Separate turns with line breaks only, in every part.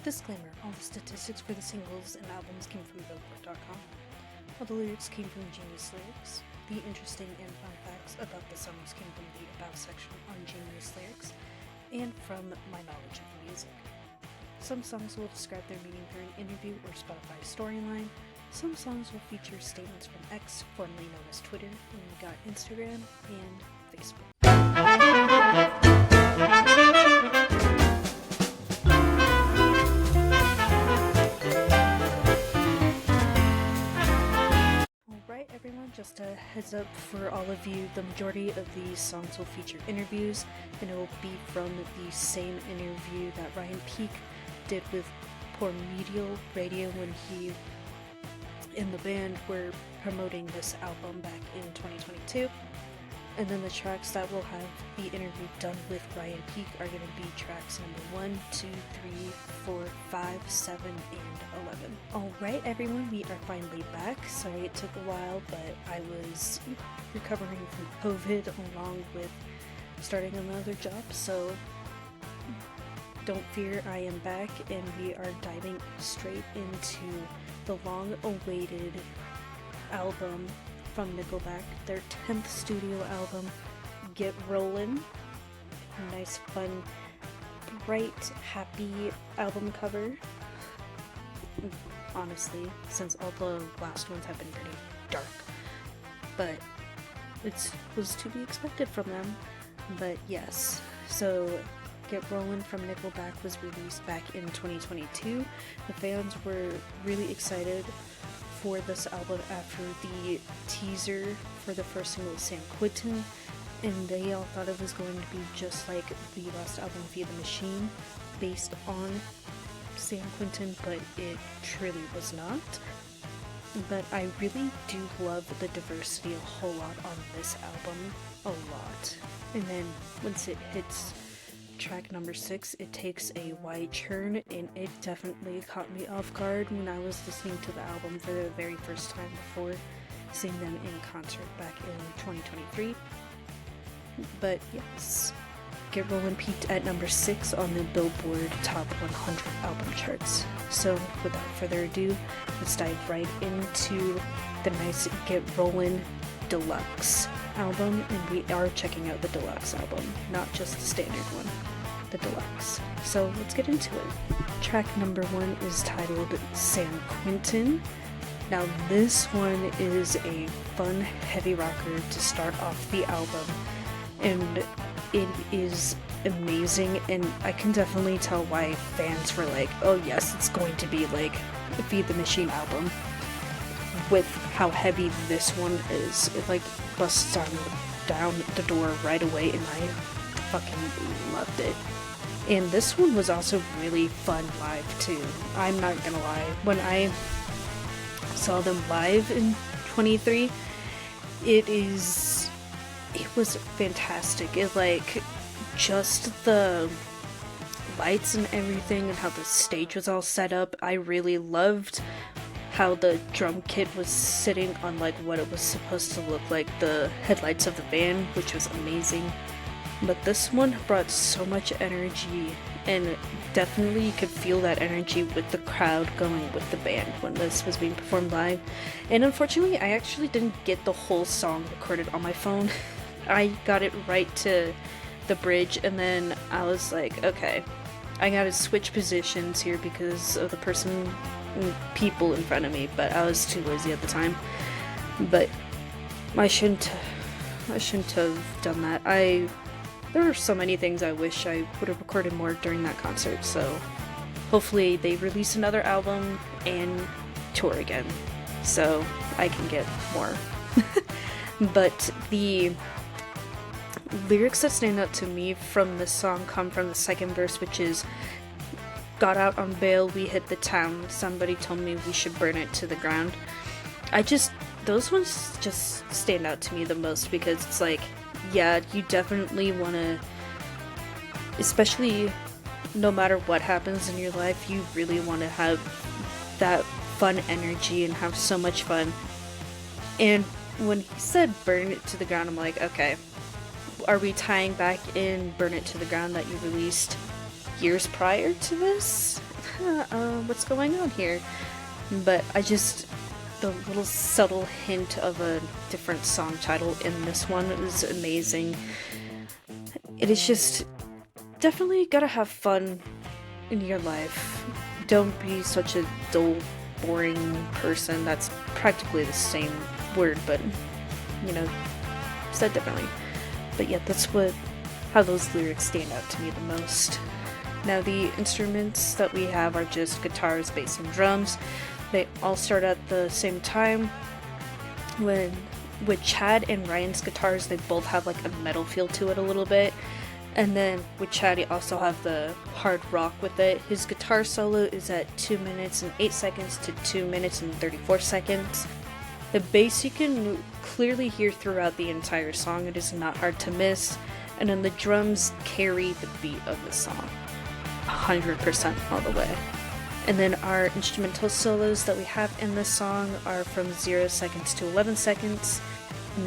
Disclaimer, all the statistics for the singles and albums came from Billboard.com. All the lyrics came from Genius Lyrics. The interesting and fun facts about the songs came from the About section on Genius Lyrics, and from my knowledge of music. Some songs will describe their meaning through an interview or Spotify storyline. Some songs will feature statements from X, formerly known as Twitter, and we got Instagram and Facebook. Alright everyone, just a heads up for all of you, the majority of these songs will feature interviews, and it will be from the same interview that Ryan Peake did with Remedial Radio when he and the band were promoting this album back in 2022. And then the tracks that will have the interview done with Ryan Peake are going to be tracks number 1, 2, 3, 4, 5, 7, and 11. Alright everyone, we are finally back. Sorry it took a while, but I was recovering from COVID along with starting another job, so don't fear, I am back, and we are diving straight into the long-awaited album from Nickelback, their 10th studio album, Get Rollin'. Nice, fun, bright, happy album cover. Honestly, since all the last ones have been pretty dark, but it was to be expected from them. But yes, so Get Rollin' from Nickelback was released back in 2022. The fans were really excited for this album after the teaser for the first single, San Quentin, and they all thought it was going to be just like the last album, Via the Machine, based on San Quentin, but it truly was not. But I really do love the diversity a whole lot on this album, a lot. And then once it hits track number 6, it takes a wide turn, and it definitely caught me off guard when I was listening to the album for the very first time before seeing them in concert back in 2023. But yes, Get Rollin' peaked at number 6 on the Billboard Top 100 album charts. So without further ado, let's dive right into the nice Get Rollin' Deluxe album, and we are checking out the Deluxe album, not just the standard one, the Deluxe. So let's get into it. Track number 1 is titled San Quentin. Now this one is a fun heavy rocker to start off the album, and it is amazing, and I can definitely tell why fans were like, oh yes, it's going to be like a Feed the Machine album, with how heavy this one is. It like busts down the door right away, and I fucking loved it. And this one was also really fun live too. I'm not gonna lie, when I saw them live in 23, it was fantastic. It like, just the lights and everything and how the stage was all set up, I really loved how the drum kit was sitting on like what it was supposed to look like, the headlights of the van, which was amazing. But this one brought so much energy, and definitely you could feel that energy with the crowd going with the band when this was being performed live. And unfortunately, I actually didn't get the whole song recorded on my phone. I got it right to the bridge, and then I was like, okay, I gotta switch positions here because of the people in front of me, but I was too lazy at the time. But I shouldn't have done that. There are so many things I wish I would have recorded more during that concert, so hopefully they release another album and tour again so I can get more. But the lyrics that stand out to me from this song come from the second verse, which is, got out on bail, we hit the town, somebody told me we should burn it to the ground. Those ones just stand out to me the most, because it's like, yeah, you definitely want to, especially no matter what happens in your life, you really want to have that fun energy and have so much fun. And when he said burn it to the ground, I'm like, okay, are we tying back in Burn It to the Ground that you released years prior to this? what's going on here? But the little subtle hint of a different song title in this one is amazing. It is just definitely gotta have fun in your life. Don't be such a dull, boring person. That's practically the same word, but said differently. But yeah, that's how those lyrics stand out to me the most. Now, the instruments that we have are just guitars, bass, and drums. They all start at the same time. With Chad and Ryan's guitars, they both have like a metal feel to it a little bit. And then with Chad, you also have the hard rock with it. His guitar solo is at 2 minutes and 8 seconds to 2 minutes and 34 seconds. The bass you can clearly hear throughout the entire song. It is not hard to miss. And then the drums carry the beat of the song 100% all the way. And then our instrumental solos that we have in this song are from 0 seconds to 11 seconds,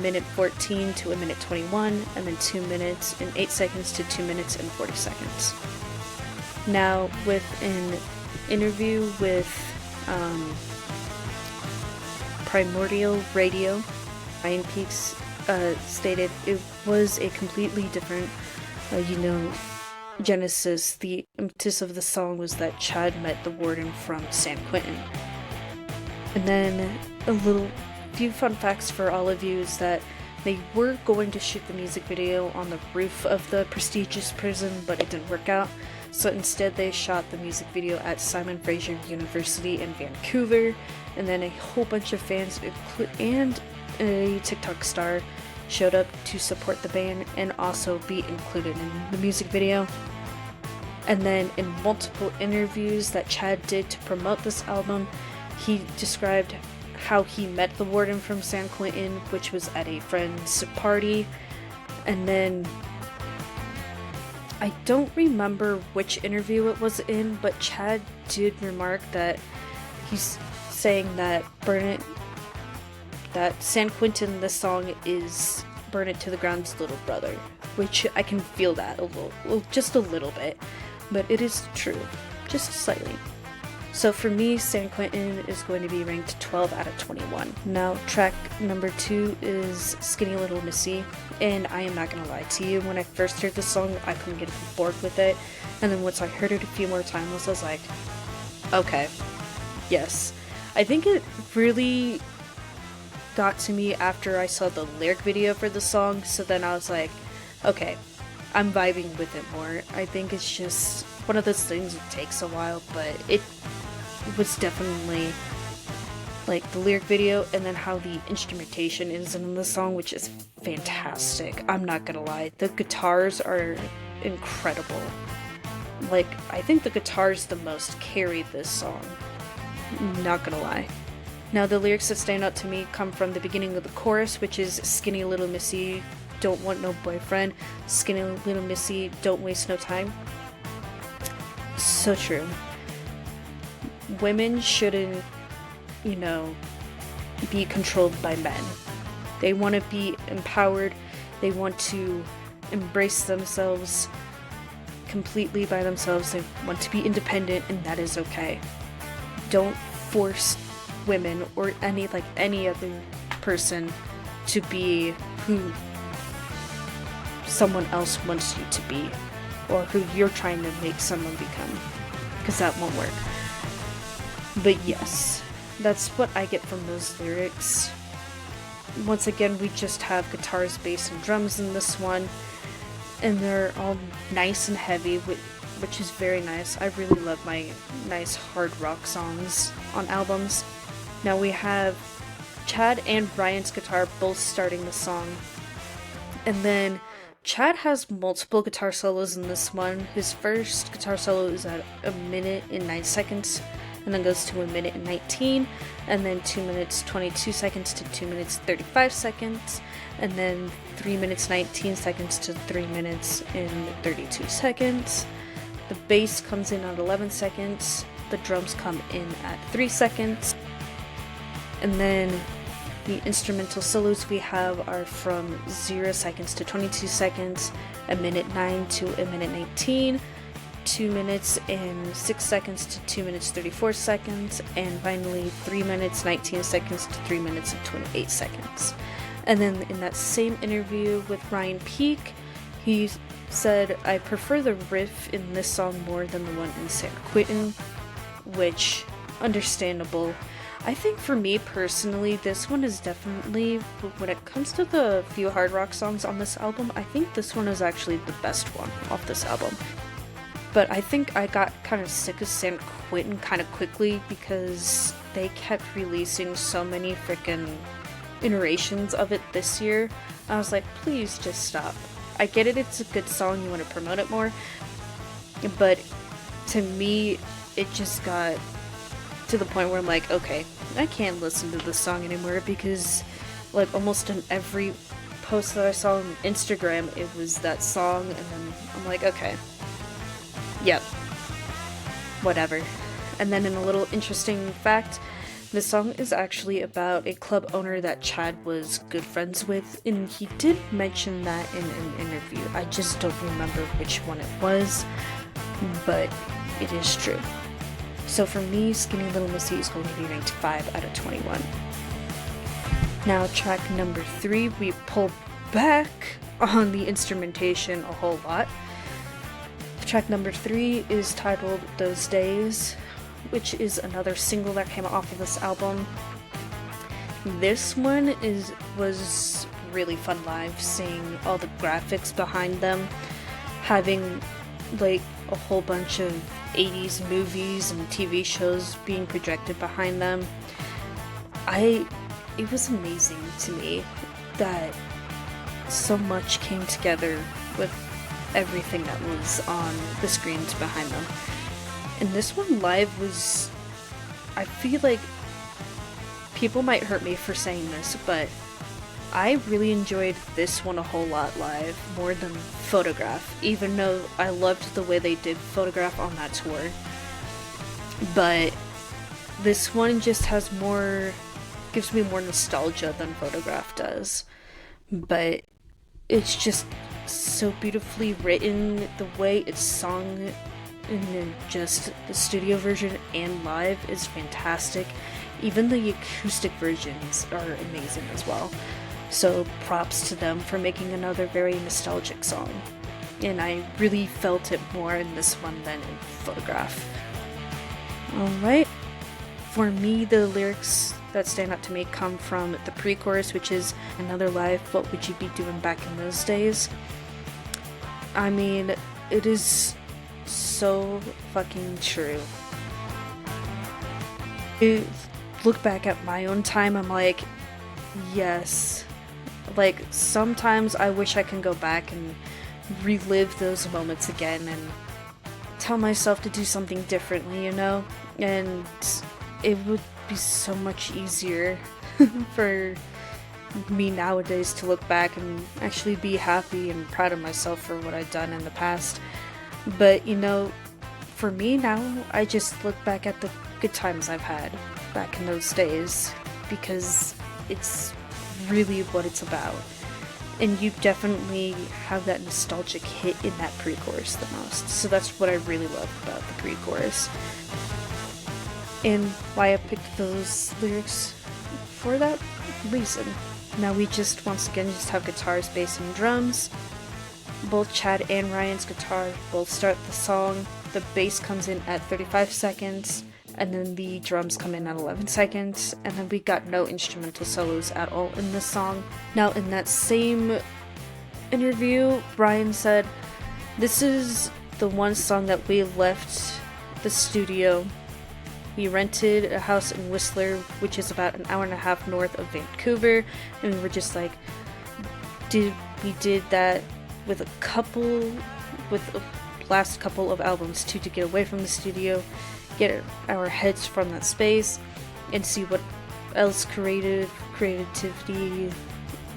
minute 14 to a minute 21, and then 2 minutes and 8 seconds to 2 minutes and 40 seconds. Now, with an interview with Primordial Radio, Ryan Peaks stated it was a completely different, genesis. The impetus of the song was that Chad met the warden from San Quentin. And then few fun facts for all of you is that they were going to shoot the music video on the roof of the prestigious prison, but it didn't work out. So instead they shot the music video at Simon Fraser University in Vancouver, and then a whole bunch of fans and a TikTok star showed up to support the band and also be included in the music video. And then in multiple interviews that Chad did to promote this album, he described how he met the warden from San Quentin, which was at a friend's party. And then I don't remember which interview it was in, but Chad did remark that he's saying that San Quentin, this song is Burn It to the Ground's little brother, which I can feel that just a little bit, but it is true, just slightly. So for me, San Quentin is going to be ranked 12 out of 21. Now, track number 2 is Skinny Little Missy, and I am not going to lie to you, when I first heard this song, I couldn't get bored with it, and then once I heard it a few more times, I was like, okay, yes. I think it really got to me after I saw the lyric video for the song, so then I was like, okay, I'm vibing with it more. I think it's just one of those things that takes a while, but it was definitely like the lyric video and then how the instrumentation is in the song, which is fantastic. I'm not gonna lie, the guitars are incredible. Like, I think the guitars the most carry this song, not gonna lie. Now, the lyrics that stand out to me come from the beginning of the chorus, which is Skinny Little Missy, don't want no boyfriend. Skinny Little Missy, don't waste no time. So true. Women shouldn't, be controlled by men. They want to be empowered. They want to embrace themselves completely by themselves. They want to be independent, and that is okay. Don't force women or any other person to be who someone else wants you to be, or who you're trying to make someone become, because that won't work. But yes, that's what I get from those lyrics. Once again, we just have guitars, bass, and drums in this one, and they're all nice and heavy, which is very nice. I really love my nice hard rock songs on albums. Now we have Chad and Ryan's guitar both starting the song, and then Chad has multiple guitar solos in this one. His first guitar solo is at 1 minute and 9 seconds, and then goes to 1 minute and 19, and then 2 minutes 22 seconds to 2 minutes 35 seconds, and then 3 minutes 19 seconds to 3 minutes and 32 seconds. The bass comes in at 11 seconds, the drums come in at 3 seconds, and then the instrumental solos we have are from 0 seconds to 22 seconds, 1 minute 9 to 1 minute 19, 2 minutes and 6 seconds to 2 minutes 34 seconds, and finally 3 minutes 19 seconds to 3 minutes and 28 seconds. And then in that same interview with Ryan Peake, he said, "I prefer the riff in this song more than the one in San Quentin," which, understandable. I think for me personally, this one is definitely, when it comes to the few hard rock songs on this album, I think this one is actually the best one off this album. But I think I got kind of sick of San Quentin kind of quickly because they kept releasing so many freaking iterations of it this year. I was like, please just stop. I get it, it's a good song, you want to promote it more, but to me, it just got to the point where I'm like, okay, I can't listen to this song anymore, because like almost in every post that I saw on Instagram, it was that song, and then I'm like, okay, yep, whatever. And then in a little interesting fact, the song is actually about a club owner that Chad was good friends with, and he did mention that in an interview. I just don't remember which one it was, but it is true. So for me, Skinny Little Missy is going to be ranked 5 out of 21. Now, track number 3, we pull back on the instrumentation a whole lot. Track number 3 is titled Those Days, which is another single that came off of this album. This one was really fun live, seeing all the graphics behind them, having like a whole bunch of 80s movies and TV shows being projected behind them. It was amazing to me that so much came together with everything that was on the screens behind them. And this one live was, I feel like people might hurt me for saying this, but I really enjoyed this one a whole lot live, more than Photograph, even though I loved the way they did Photograph on that tour. But this one just has more, gives me more nostalgia than Photograph does. But it's just so beautifully written, the way it's sung in just the studio version and live is fantastic. Even the acoustic versions are amazing as well. So props to them for making another very nostalgic song. And I really felt it more in this one than in Photograph. Alright. For me, the lyrics that stand out to me come from the pre-chorus, which is another life, what would you be doing back in those days? I mean, it is so fucking true. I look back at my own time, I'm like, yes. Like, sometimes I wish I can go back and relive those moments again and tell myself to do something differently, you know? And it would be so much easier for me nowadays to look back and actually be happy and proud of myself for what I've done in the past. But, you know, for me now, I just look back at the good times I've had back in those days, because it's really what it's about. And you definitely have that nostalgic hit in that pre-chorus the most. So that's what I really love about the pre-chorus. And why I picked those lyrics for that reason. Now we just, once again, just have guitars, bass, and drums. Both Chad and Ryan's guitar both start the song. The bass comes in at 35 seconds, and then the drums come in at 11 seconds, and then we got no instrumental solos at all in this song. Now, in that same interview, Ryan said, "This is the one song that we left the studio. We rented a house in Whistler, which is about an hour and a half north of Vancouver, and we were just like, we did that with the last couple of albums too, to get away from the studio, get our heads from that space, and see what else creativity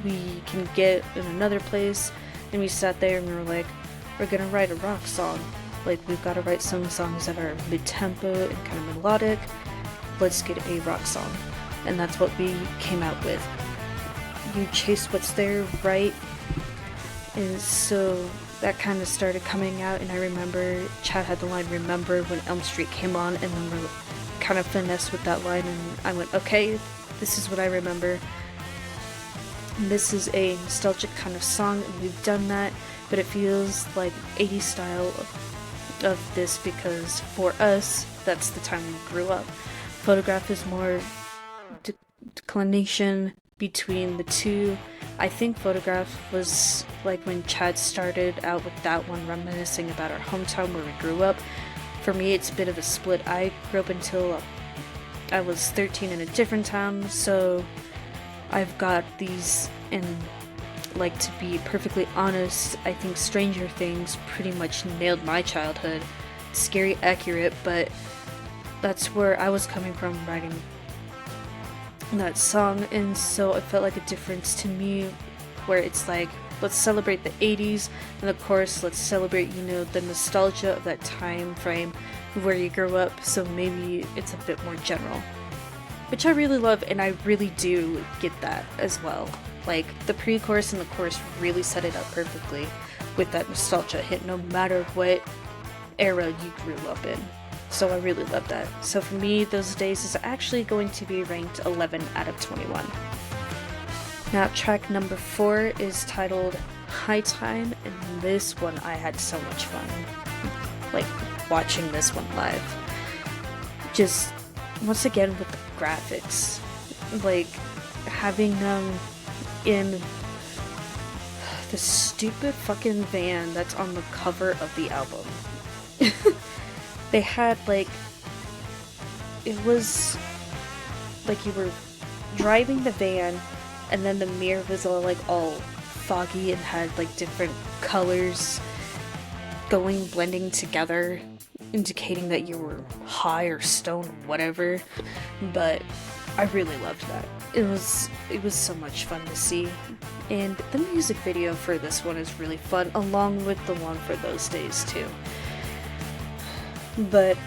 we can get in another place." And we sat there and we were like, we're gonna write a rock song. Like, we've got to write some songs that are mid-tempo and kind of melodic. Let's get a rock song. And that's what we came out with. You chase what's there, right? And so that kind of started coming out, and I remember Chad had the line "Remember when Elm Street" came on, and then we kind of finessed with that line, and I went, okay, this is what I remember. And this is a nostalgic kind of song, and we've done that, but it feels like 80s style of this because for us, that's the time we grew up. Photograph is more declination between the two. I think Photograph was like when Chad started out with that one, reminiscing about our hometown where we grew up. For me, it's a bit of a split. I grew up until I was 13 in a different town, so I've got these, and like, to be perfectly honest, I think Stranger Things pretty much nailed my childhood. Scary accurate, but that's where I was coming from writing that song, and so it felt like a difference to me where it's like, let's celebrate the 80s, and of course let's celebrate, you know, the nostalgia of that time frame where you grew up, so maybe it's a bit more general, which I really love, and I really do get that as well. Like, the pre-chorus and the chorus really set it up perfectly with that nostalgia hit no matter what era you grew up in. So I really love that. So for me, Those Days is actually going to be ranked 11 out of 21. Now, track number 4 is titled High Time, and this one I had so much fun, like, watching this one live. Just, once again, with the graphics, like, having them in the stupid fucking van that's on the cover of the album. They had, like, it was like you were driving the van, and then the mirror was all foggy and had like different colors blending together, indicating that you were high or stoned, whatever. But I really loved that. It was so much fun to see, and the music video for this one is really fun, along with the one for Those Days too. But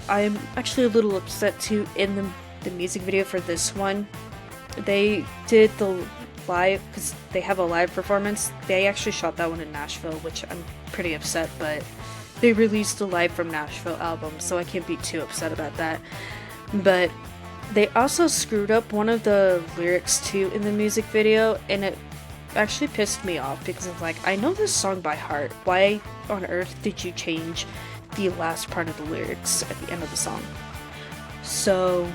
I'm actually a little upset too. In the music video for this one, they did the live, because they have a live performance. They actually shot that one in Nashville, which I'm pretty upset, but they released a live from Nashville album, so I can't be too upset about that. But they also screwed up one of the lyrics too in the music video, and it actually pissed me off because it's like, I know this song by heart. Why on earth did you change the last part of the lyrics at the end of the song? So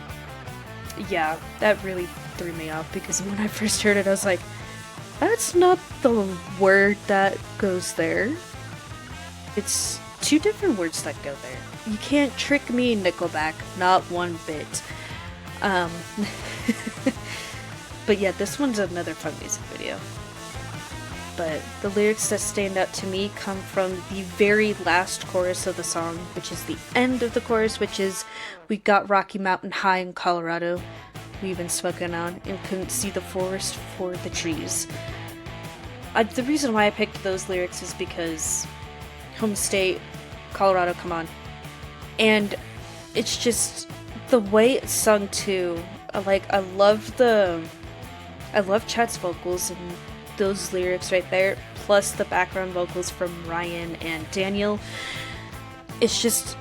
yeah, that really threw me off, because when I first heard it, I was like, that's not the word that goes there. It's two different words that go there. You can't trick me, Nickelback, not one bit. But yeah, this one's another fun music video. But the lyrics that stand out to me come from the very last chorus of the song, which is the end of the chorus, which is, we got Rocky Mountain high in Colorado, we've been smoking on, and couldn't see the forest for the trees. The reason why I picked those lyrics is because home state, Colorado, come on. And it's just the way it's sung too. I love Chad's vocals and those lyrics right there, plus the background vocals from Ryan and Daniel. It's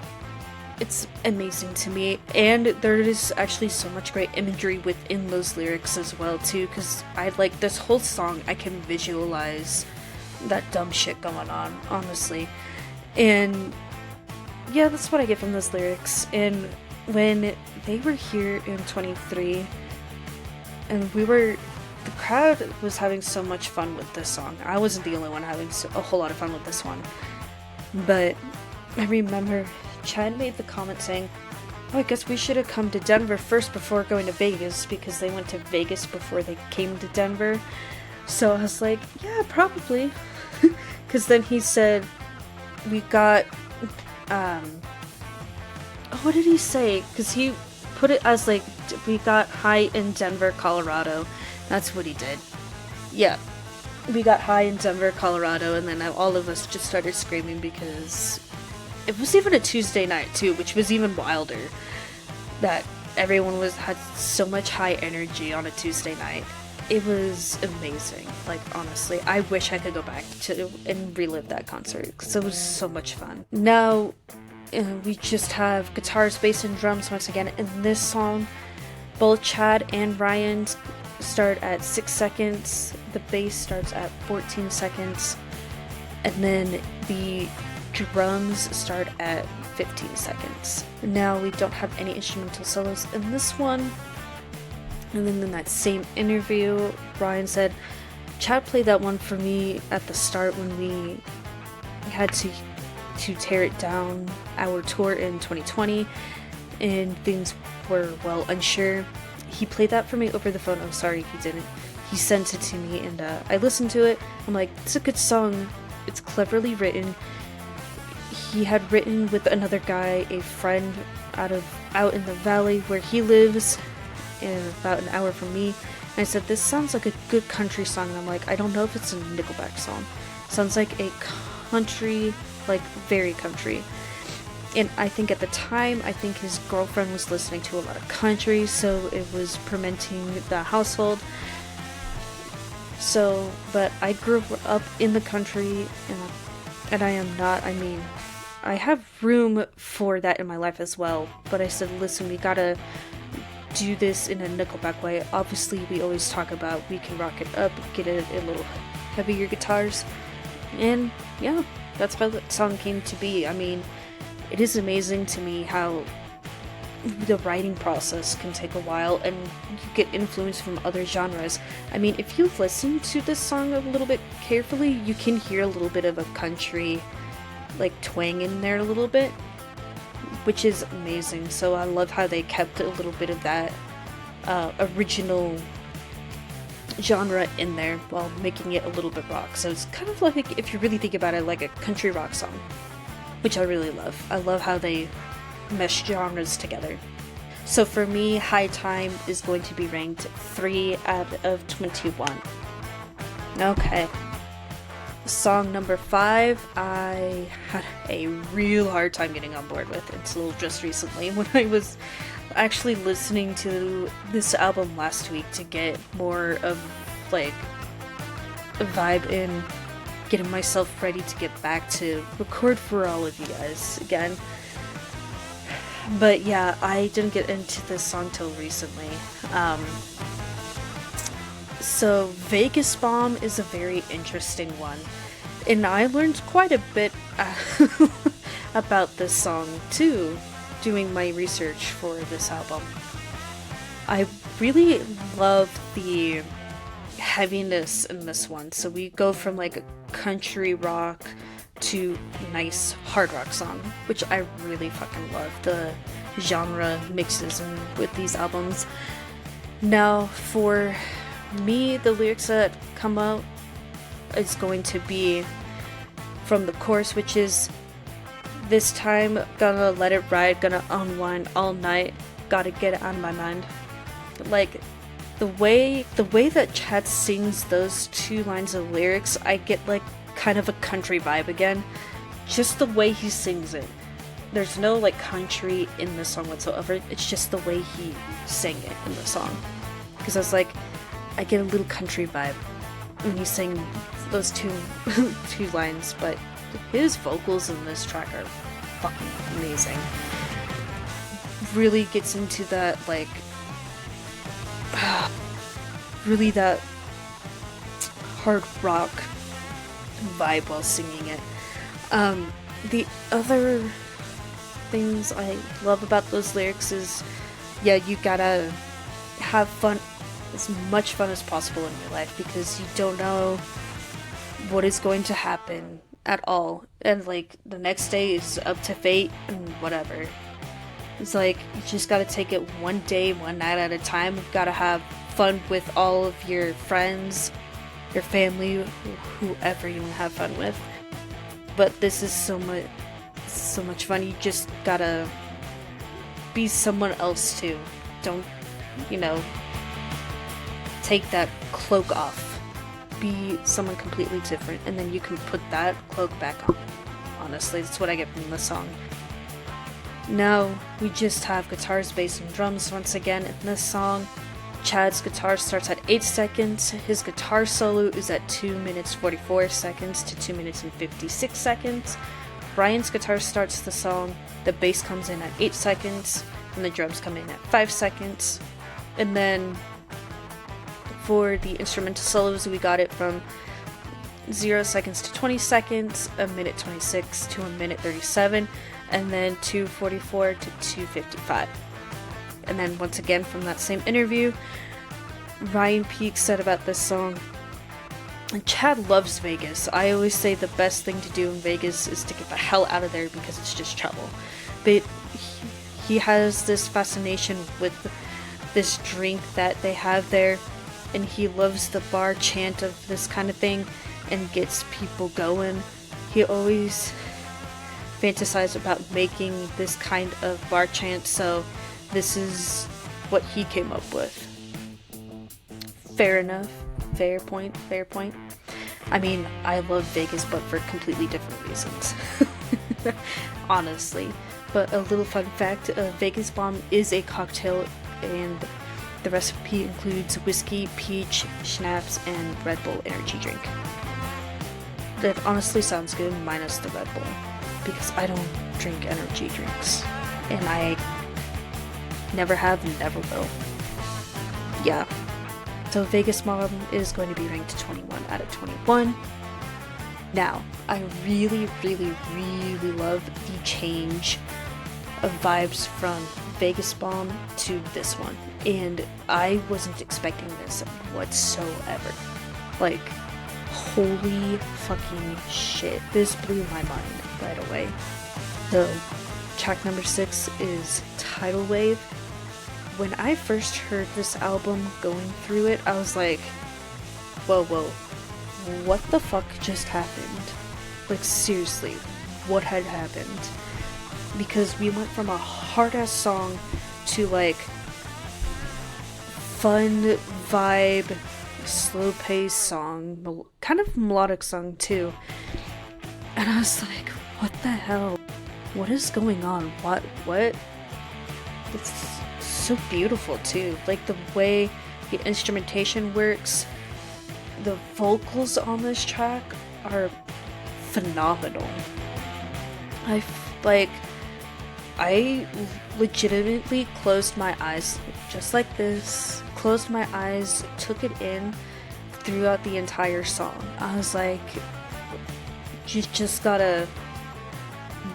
amazing to me, and there is actually so much great imagery within those lyrics as well too, because I like this whole song, I can visualize that dumb shit going on, honestly. And yeah, that's what I get from those lyrics. And when they were here in 23, and the crowd was having so much fun with this song. I wasn't the only one having a whole lot of fun with this one. But I remember Chad made the comment saying, oh, I guess we should have come to Denver first before going to Vegas, because they went to Vegas before they came to Denver. So I was like, yeah, probably. Because then he said, we got, what did he say? Because he put it as like, we got high in Denver, Colorado. That's what he did. Yeah. We got high in Denver, Colorado, and then all of us just started screaming because it was even a Tuesday night too, which was even wilder. That everyone had so much high energy on a Tuesday night. it was amazing. Like, honestly, I wish I could go back to and relive that concert because it was so much fun. Now, we just have guitars, bass, and drums once again. In this song, both Chad and Ryan start at 6 seconds. The bass starts at 14 seconds. And then the drums start at 15 seconds. Now, we don't have any instrumental solos in this one. And then in that same interview, Ryan said, Chad played that one for me at the start when we had to tear it down our tour in 2020 and things were, well, unsure. He played that for me over the phone. I'm sorry he didn't. He sent it to me and I listened to it. I'm like, it's a good song. It's cleverly written. He had written with another guy, a friend out in the valley where he lives, and about an hour from me. And I said, this sounds like a good country song. And I'm like, I don't know if it's a Nickelback song. Sounds like a country, like very country. And I think at the time, I think his girlfriend was listening to a lot of country, so it was fermenting the household. So, but I grew up in the country, and I am not, I mean, I have room for that in my life as well. But I said, listen, we gotta do this in a Nickelback way. Obviously, we always talk about we can rock it up, get it a little heavier guitars, and yeah, that's how the song came to be. I mean, it is amazing to me how the writing process can take a while and you get influence from other genres. I mean, if you listen to this song a little bit carefully, you can hear a little bit of a country like twang in there a little bit, which is amazing. So I love how they kept a little bit of that original genre in there while making it a little bit rock. So it's kind of like, if you really think about it, like a country rock song, which I really love. I love how they mesh genres together. So for me, High Time is going to be ranked 3 out of 21. Okay. Song number 5, I had a real hard time getting on board with until just recently when I was actually listening to this album last week to get more of like a vibe in, getting myself ready to get back to record for all of you guys again. But yeah, I didn't get into this song till recently. So Vegas Bomb is a very interesting one, and I learned quite a bit about this song too, doing my research for this album. I really love the heaviness in this one. So we go from like a country rock to nice hard rock song, which I really fucking love the genre mixes with these albums. Now for me, the lyrics that come out is going to be from the chorus, which is, this time gonna let it ride, gonna unwind all night, gotta get it out of my mind. Like the way that Chad sings those 2 lines of lyrics, I get like kind of a country vibe again. Just the way he sings it. There's no like country in the song whatsoever. It's just the way he sang it in the song. Because I was like, I get a little country vibe when he sang those two lines, but his vocals in this track are fucking amazing. Really gets into that like really that hard rock vibe while singing it. The other things I love about those lyrics is, yeah, you gotta have fun, as much fun as possible in your life, because you don't know what is going to happen at all, and like the next day is up to fate and whatever. It's like, you just gotta take it one day, one night at a time. You gotta have fun with all of your friends, your family, whoever you want to have fun with. But this is so much fun. You just gotta be someone else too. Don't, take that cloak off. Be someone completely different, and then you can put that cloak back on. Honestly, that's what I get from the song. Now, we just have guitars, bass, and drums once again in this song. Chad's guitar starts at 8 seconds. His guitar solo is at 2 minutes 44 seconds to 2 minutes and 56 seconds. Ryan's guitar starts the song. The bass comes in at 8 seconds, and the drums come in at 5 seconds. And then for the instrumental solos, we got it from 0 seconds to 20 seconds, a minute 26 to a minute 37, and then 2:44 to 2:55. And then once again from that same interview, Ryan Peake said about this song, Chad loves Vegas. I always say the best thing to do in Vegas is to get the hell out of there because it's just trouble. But he has this fascination with this drink that they have there, and he loves the bar chant of this kind of thing and gets people going. He always fantasized about making this kind of bar chant, so this is what he came up with. Fair enough. Fair point. I mean, I love Vegas, but for completely different reasons. Honestly. But a little fun fact, Vegas Bomb is a cocktail, and the recipe includes whiskey, peach, schnapps, and Red Bull energy drink. That honestly sounds good, minus the Red Bull, because I don't drink energy drinks. And I never have, never will. Yeah. So Vegas Bomb is going to be ranked 21 out of 21. Now, I really love the change of vibes from Vegas Bomb to this one. And I wasn't expecting this whatsoever. Like, holy fucking shit. This blew my mind right away. So, track number 6 is Tidal Wave. When I first heard this album going through it, I was like, whoa, what the fuck just happened? Like, seriously, what had happened? Because we went from a hard-ass song to, like, fun vibe, slow-paced song, kind of melodic song, too. And I was like, what the hell? What is going on? What? It's so beautiful, too. Like, the way the instrumentation works, the vocals on this track are phenomenal. I legitimately closed my eyes, just like this, closed my eyes, took it in throughout the entire song. I was like, you just gotta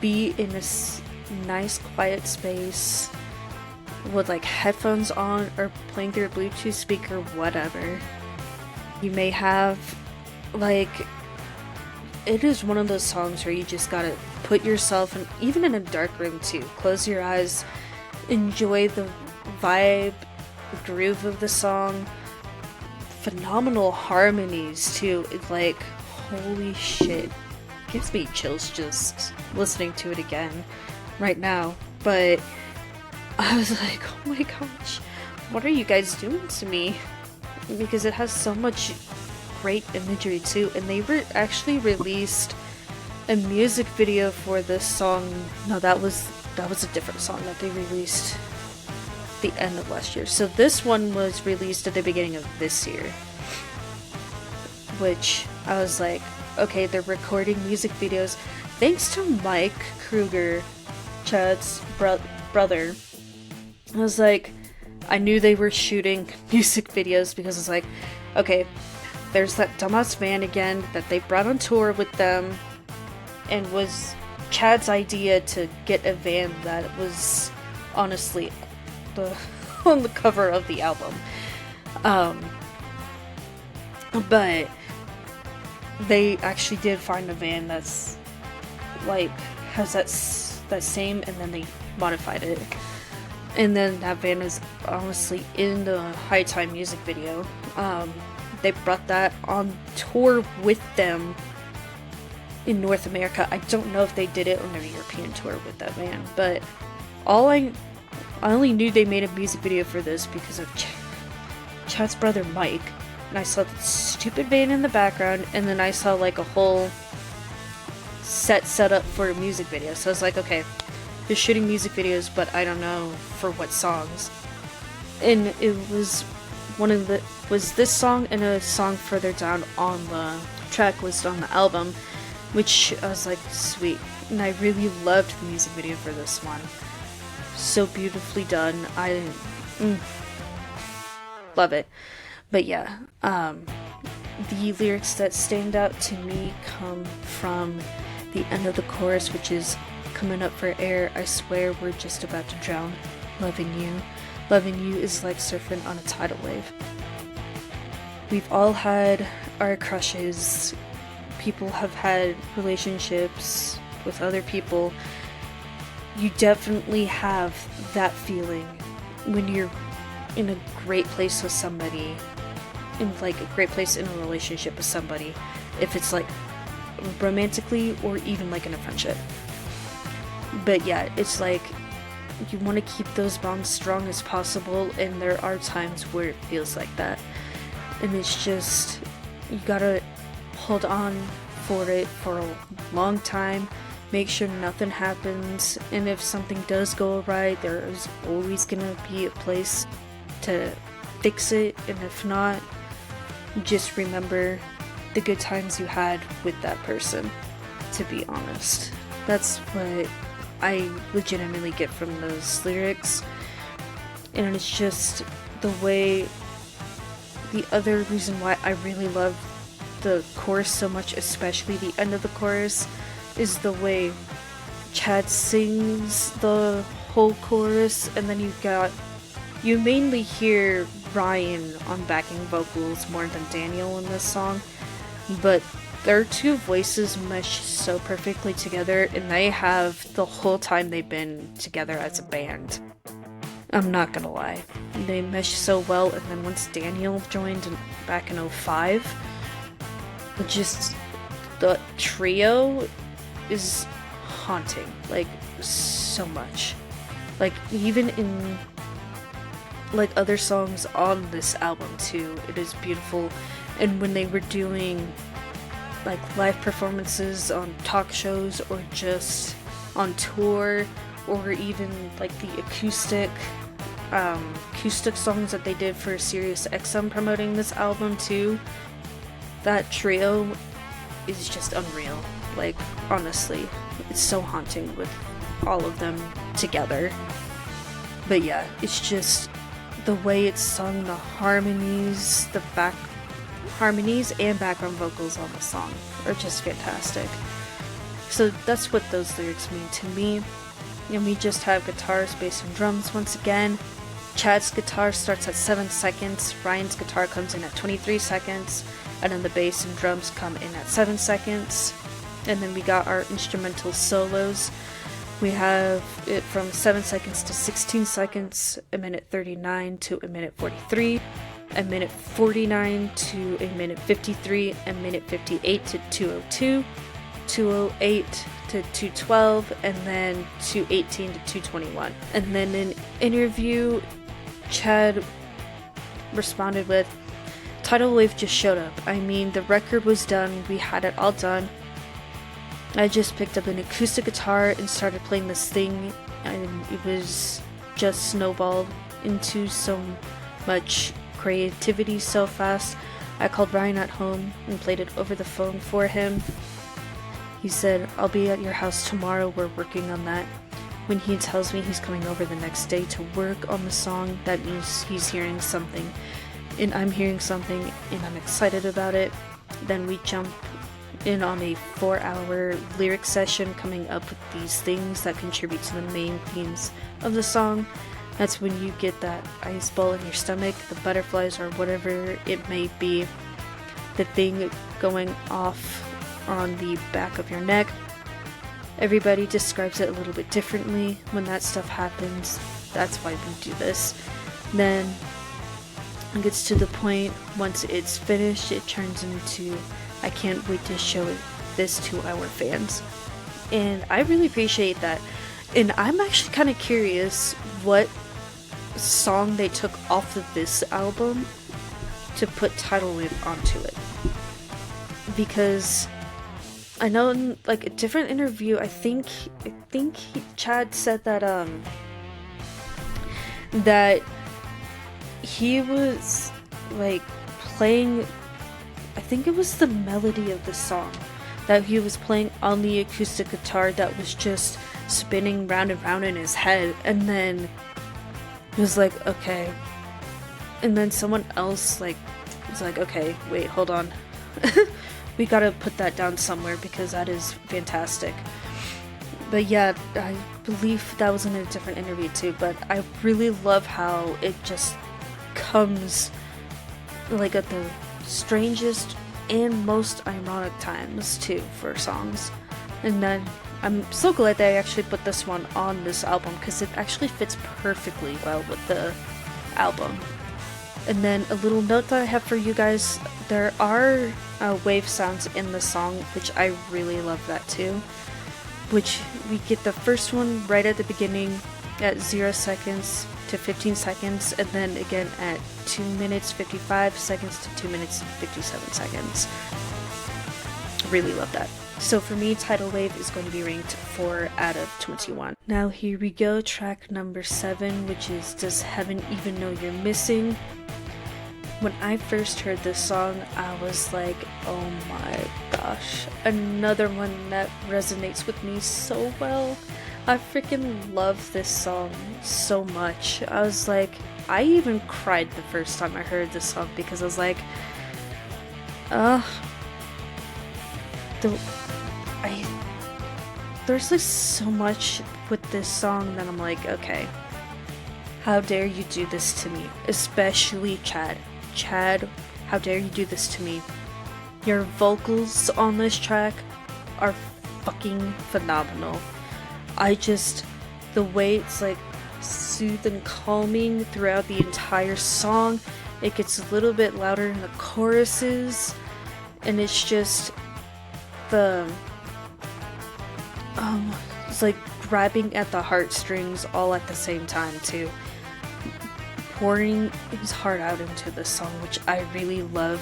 be in this nice quiet space with like headphones on or playing through a Bluetooth speaker, whatever. You may have, like, it is one of those songs where you just gotta put yourself in, even in a dark room too, close your eyes, enjoy the vibe, groove of the song. Phenomenal harmonies too. It's like, holy shit. Gives me chills just listening to it again right now. But I was like, oh my gosh, what are you guys doing to me? Because it has so much great imagery too, and they actually released a music video for this song. No, that was a different song that they released the end of last year. So this one was released at the beginning of this year, which I was like, okay, they're recording music videos. Thanks to Mike Kruger, Chad's brother. I was like, I knew they were shooting music videos because it's like, okay, there's that dumbass van again that they brought on tour with them, and was Chad's idea to get a van that was honestly on the cover of the album. But they actually did find a van that's like has that same, and then they modified it. And then that van is honestly in the High Time music video. They brought that on tour with them in North America. I don't know if they did it on their European tour with that van, but I only knew they made a music video for this because of Chad's brother Mike. And I saw the stupid van in the background, and then I saw like a whole set up for a music video. So I was like, okay, they're shooting music videos, but I don't know for what songs. And it was was this song, and a song further down on the track list on the album, which I was like, sweet. And I really loved the music video for this one. So beautifully done. I love it. But yeah, the lyrics that stand out to me come from the end of the chorus, which is, coming up for air, I swear we're just about to drown. Loving you is like surfing on a tidal wave. We've all had our crushes. People have had relationships with other people. You definitely have that feeling when you're in a great place with somebody, in like a great place in a relationship with somebody, if it's like romantically or even like in a friendship. But yeah, it's like you want to keep those bonds strong as possible, and there are times where it feels like that, and it's just, you gotta hold on for it for a long time, make sure nothing happens, and if something does go awry, there is always gonna be a place to fix it, and if not, just remember the good times you had with that person, to be honest. That's what I legitimately get from those lyrics, and it's just the way, the other reason why I really love the chorus so much, especially the end of the chorus, is the way Chad sings the whole chorus, and then you mainly hear Ryan on backing vocals more than Daniel in this song, but their two voices mesh so perfectly together, and they have the whole time they've been together as a band. I'm not gonna lie. They mesh so well, and then once Daniel joined back in 2005, just the trio is haunting, like, so much. Like, even in like other songs on this album too, it is beautiful. And when they were doing like live performances on talk shows or just on tour, or even like the acoustic songs that they did for Sirius XM promoting this album too, that trio is just unreal. Like, honestly, it's so haunting with all of them together. But yeah, it's just the way it's sung, the harmonies, harmonies and background vocals on the song are just fantastic. So that's what those lyrics mean to me. And we just have guitars, bass, and drums once again. Chad's guitar starts at 7 seconds, Ryan's guitar comes in at 23 seconds, and then the bass and drums come in at 7 seconds. And then we got our instrumental solos. We have it from 7 seconds to 16 seconds, a minute 39 to a minute 43, a minute 49 to a minute 53, a minute 58 to 202, 208 to 212, and then 218 to 221. And then in interview, Chad responded with, "Tidal wave just showed up. I mean, the record was done, we had it all done. I just picked up an acoustic guitar and started playing this thing, and it was just snowballed into so much creativity so fast. I called Ryan at home and played it over the phone for him. He said, I'll be at your house tomorrow, we're working on that. When he tells me he's coming over the next day to work on the song, that means he's hearing something, and I'm hearing something, and I'm excited about it. Then we jump in on a 4-hour lyric session, coming up with these things that contribute to the main themes of the song. That's when you get that ice ball in your stomach, the butterflies, or whatever it may be, the thing going off on the back of your neck. Everybody describes it a little bit differently when that stuff happens. That's why we do this. Then it gets to the point, once it's finished, it turns into, I can't wait to show this to our fans. And I really appreciate that. And I'm actually kind of curious what song they took off of this album to put Tidal Wave onto it. Because I know in like a different interview, I think Chad said that that he was like playing, I think it was the melody of the song that he was playing on the acoustic guitar that was just spinning round and round in his head, and then he was like, okay, and then someone else like was like, okay, wait, hold on. We gotta put that down somewhere because that is fantastic. But yeah, I believe that was in a different interview too, but I really love how it just comes like at the strangest and most ironic times too for songs. And then I'm so glad that I actually put this one on this album because it actually fits perfectly well with the album. And then a little note that I have for you guys, there are wave sounds in the song, which I really love that too. Which we get the first one right at the beginning at 0 seconds to 15 seconds, and then again at 2 minutes 55 seconds to 2 minutes 57 seconds. Really love that. So for me, Tidal Wave is going to be ranked 4 out of 21. Now here we go, track number 7, which is Does Heaven Even Know You're Missing? When I first heard this song, I was like, oh my gosh, another one that resonates with me so well. I freaking love this song so much. I was like, I even cried the first time I heard this song because I was like, there's like so much with this song that I'm like, okay, how dare you do this to me? Especially Chad. Chad, how dare you do this to me? Your vocals on this track are fucking phenomenal. The way it's like soothing and calming throughout the entire song. It gets a little bit louder in the choruses, and it's just it's like grabbing at the heartstrings all at the same time too. Pouring his heart out into the song, which I really love.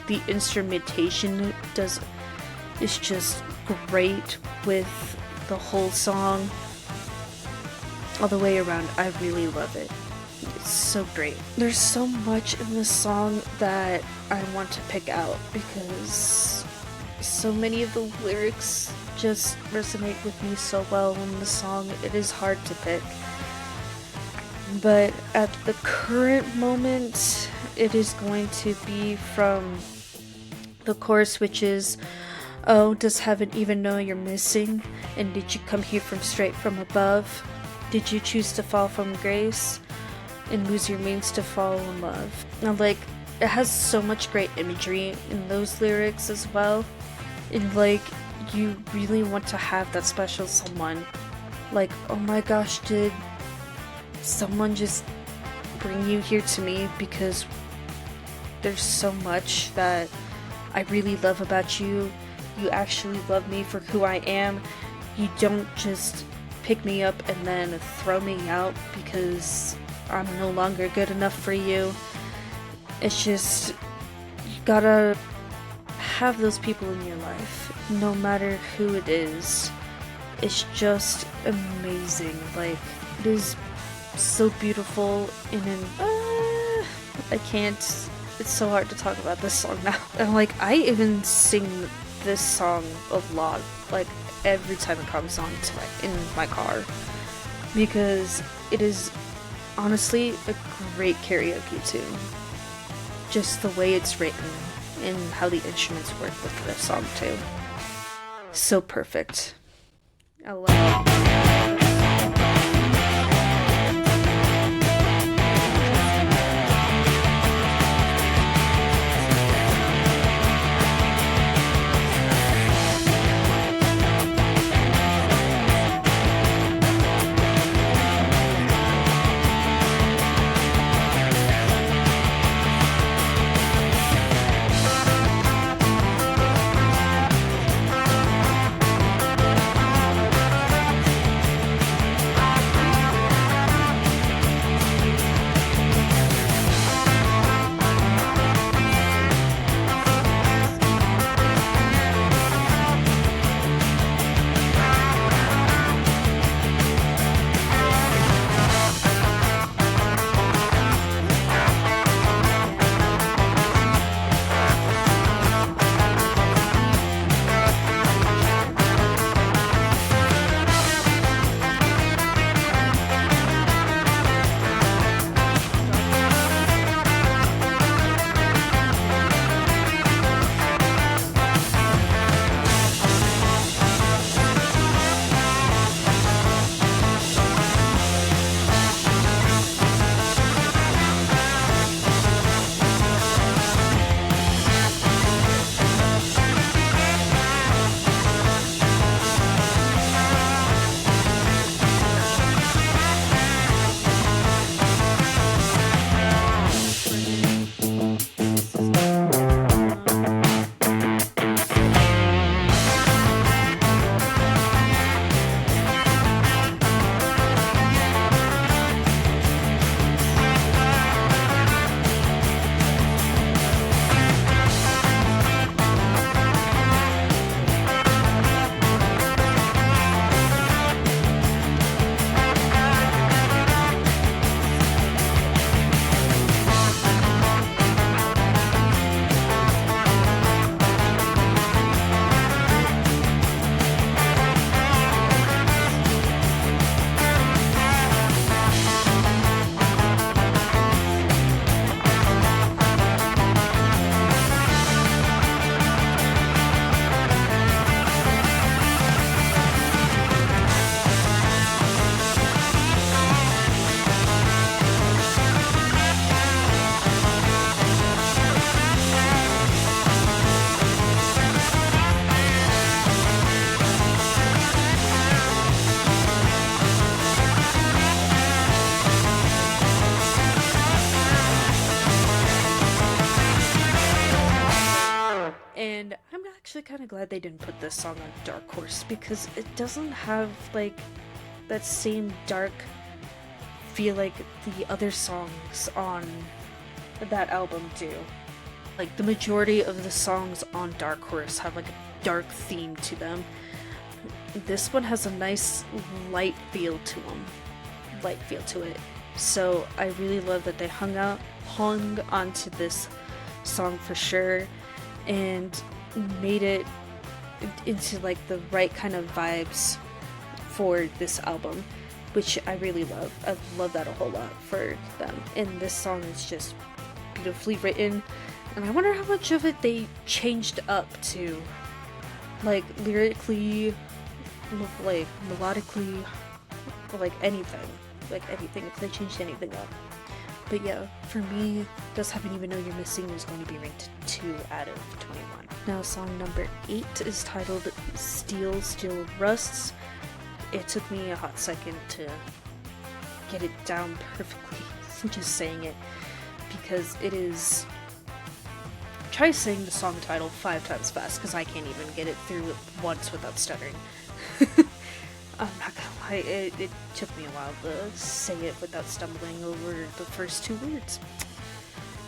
The instrumentation is just great with the whole song all the way around. I really love it. It's so great. There's so much in this song that I want to pick out because so many of the lyrics just resonate with me so well in the song. It is hard to pick. But at the current moment, it is going to be from the chorus, which is, oh, does heaven even know you're missing? And did you come here from straight from above? Did you choose to fall from grace and lose your means to fall in love? Now, like, it has so much great imagery in those lyrics as well. And, like, you really want to have that special someone. Like, oh my gosh, did someone just bring you here to me? Because there's so much that I really love about you. You actually love me for who I am. You don't just pick me up and then throw me out because I'm no longer good enough for you. It's just, you gotta have those people in your life, no matter who it is. It's just amazing. Like, it is so beautiful in an I can't, it's so hard to talk about this song now. And like, I even sing this song a lot, like every time it comes on in my car, because it is honestly a great karaoke tune. Just the way it's written and how the instruments work with this song too. So perfect. I love it. Actually kind of glad they didn't put this song on Dark Horse because it doesn't have like that same dark feel like the other songs on that album do. Like the majority of the songs on Dark Horse have like a dark theme to them. This one has a nice light feel to it. So I really love that they hung onto this song for sure and made it into like the right kind of vibes for this album, which I really love. I love that a whole lot for them. And this song is just beautifully written, and I wonder how much of it they changed up to, like lyrically, like melodically, like anything, if they changed anything up. But yeah, for me, Does Heaven Even Know You're Missing is going to be ranked 2 out of 21. Now song number 8 is titled Steel Still Rusts. It took me a hot second to get it down perfectly, just saying it, because it is... Try saying the song title 5 times fast, because I can't even get it through once without stuttering. I'm not gonna lie, it took me a while to say it without stumbling over the first 2 words.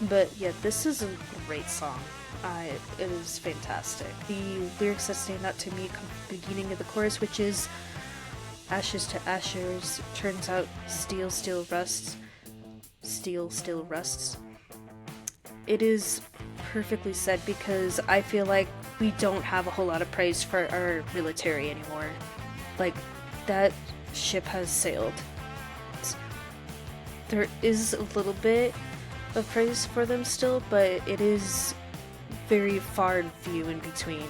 But yeah, this is a great song. It is fantastic. The lyrics that stand out to me come from the beginning of the chorus, which is ashes to ashes, turns out steel still rusts. Steel still rusts. It is perfectly said because I feel like we don't have a whole lot of praise for our military anymore. Like, that ship has sailed. There is a little bit of praise for them still, but it is very far and few in between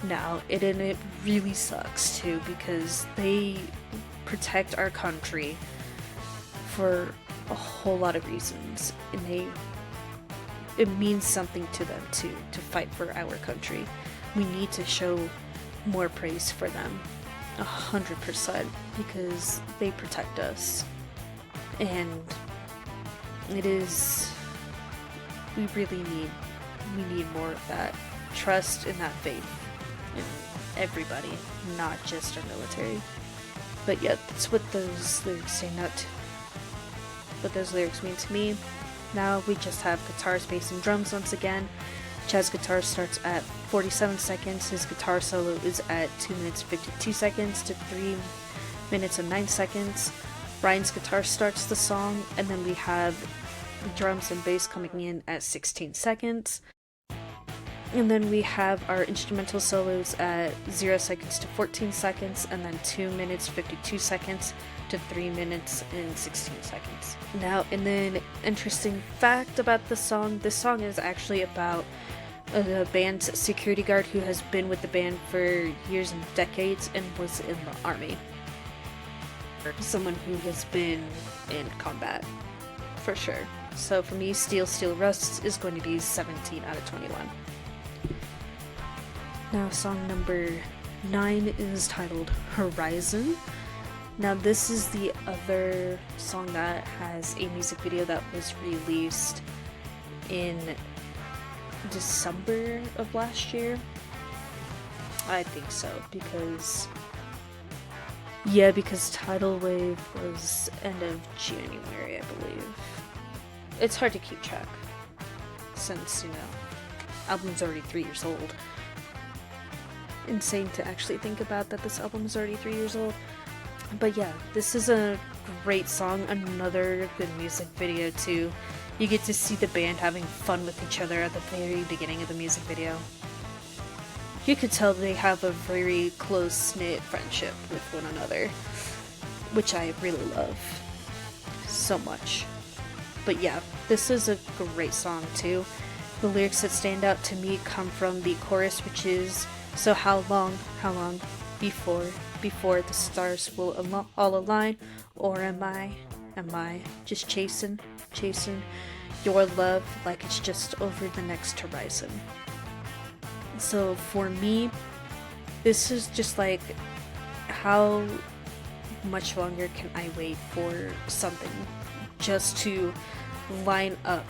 now. And it really sucks too, because they protect our country for a whole lot of reasons, and it means something to them too, to fight for our country. We need to show more praise for them, 100%, because they protect us. And it is, we need more of that trust and that faith in everybody, not just our military. But yeah, that's what those lyrics stand out to, what those lyrics mean to me. Now we just have guitars, bass, and drums once again. Chad's guitar starts at 47 seconds. His guitar solo is at 2 minutes 52 seconds to 3 minutes and 9 seconds. Ryan's guitar starts the song, and then we have drums and bass coming in at 16 seconds. And then we have our instrumental solos at 0 seconds to 14 seconds, and then 2 minutes 52 seconds to 3 minutes and 16 seconds. Now, and then interesting fact about this song is actually about the band's security guard who has been with the band for years and decades and was in the army. Someone who has been in combat, for sure. So for me, Steel Still Rusts is going to be 17 out of 21. Now song number 9 is titled Horizon. Now this is the other song that has a music video that was released in December of last year. I think so, because Tidal Wave was end of January, I believe. It's hard to keep track since, album's already 3 years old. Insane to actually think about that this album is already 3 years old. But yeah, this is a great song, another good music video too. You get to see the band having fun with each other at the very beginning of the music video. You could tell they have a very close-knit friendship with one another, which I really love so much. But yeah, this is a great song too. The lyrics that stand out to me come from the chorus, which is, so how long before the stars will all align, or am I just chasing your love like it's just over the next horizon. So for me, this is just like, how much longer can I wait for something just to line up,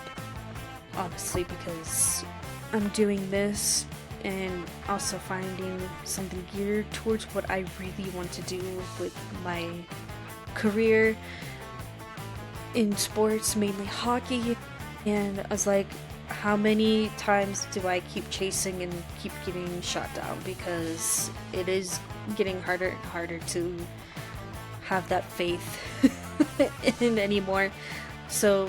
honestly, because I'm doing this and also finding something geared towards what I really want to do with my career in sports, mainly hockey. And I was like, how many times do I keep chasing and keep getting shot down? Because it is getting harder and harder to have that faith in anymore. So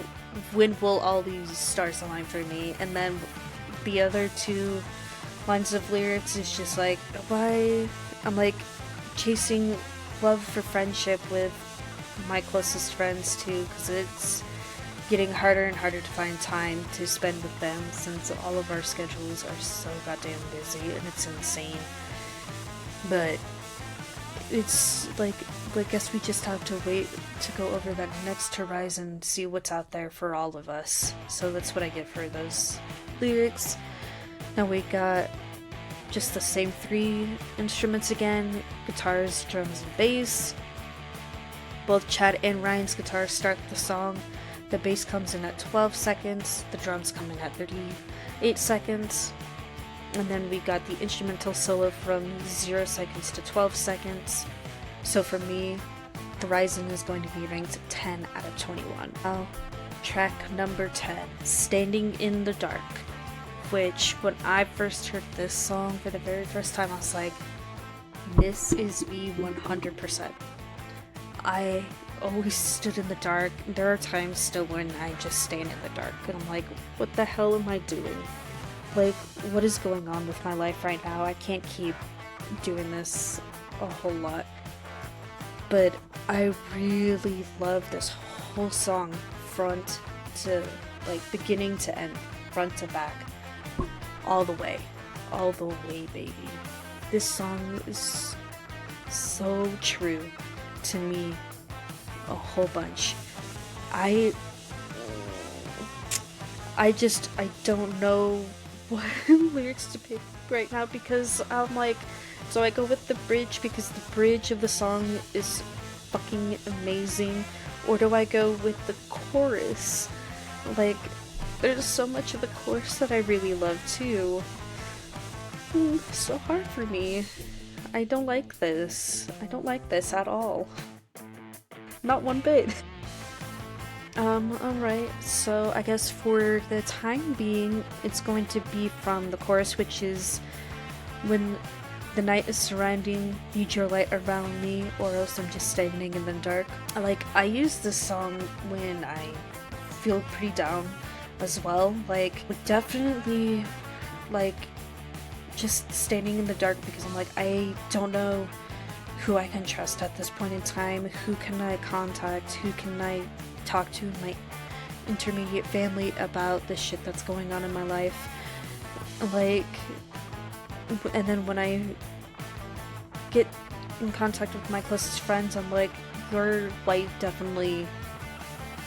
when will all these stars align for me? And then the other two lines of lyrics is just like, why? I'm like chasing love for friendship with my closest friends too, because it's getting harder and harder to find time to spend with them since all of our schedules are so goddamn busy, and it's insane. But it's like, I guess we just have to wait to go over that next horizon, see what's out there for all of us. So that's what I get for those lyrics. Now we got just the same three instruments again: guitars, drums, and bass. Both Chad and Ryan's guitars start the song. The bass comes in at 12 seconds, the drums come in at 38 seconds, and then we got the instrumental solo from 0 seconds to 12 seconds. So for me, the Horizon is going to be ranked 10 out of 21. Now, track number 10, Standing in the Dark, which when I first heard this song for the very first time, I was like, this is me 100%. I always stood in the dark. There are times still when I just stand in the dark and I'm like, what the hell am I doing? Like, what is going on with my life right now? I can't keep doing this a whole lot. But I really love this whole song, front to, like, beginning to end, front to back, all the way, baby. This song is so true to me, a whole bunch. I don't know what lyrics to pick right now, because I'm like, so I go with the bridge because the bridge of the song is fucking amazing, or do I go with the chorus? Like, there's so much of the chorus that I really love too. So hard for me. I don't like this. I don't like this at all. Not one bit. Alright, so I guess for the time being, it's going to be from the chorus, which is, when the night is surrounding, need your light around me, or else I'm just standing in the dark. I use this song when I feel pretty down as well. Like, definitely, like, just standing in the dark, because I'm like, I don't know who I can trust at this point in time. Who can I contact? Who can I talk to my intermediate family about the shit that's going on in my life? Like, and then when I get in contact with my closest friends, I'm like, your light definitely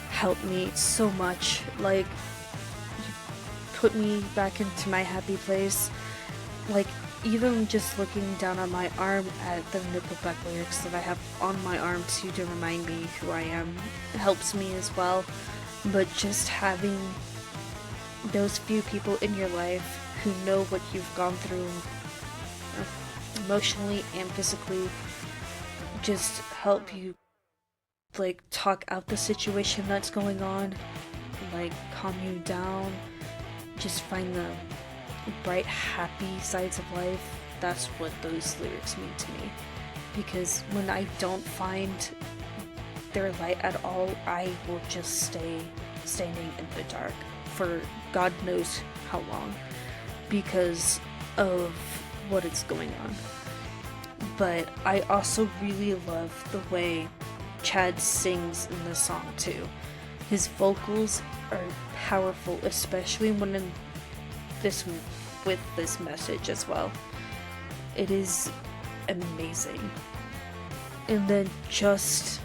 helped me so much. Like, you put me back into my happy place. Like, even just looking down on my arm at the Nickelback lyrics that I have on my arm too, to remind me who I am, helps me as well. But just having those few people in your life who know what you've gone through emotionally and physically, just help you, like, talk out the situation that's going on, like, calm you down, just find the bright, happy sides of life. That's what those lyrics mean to me. Because when I don't find their light at all, I will just stay standing in the dark for God knows how long, because of what is going on. But I also really love the way Chad sings in this song too. His vocals are powerful, especially when in this with this message as well. It is amazing. And then just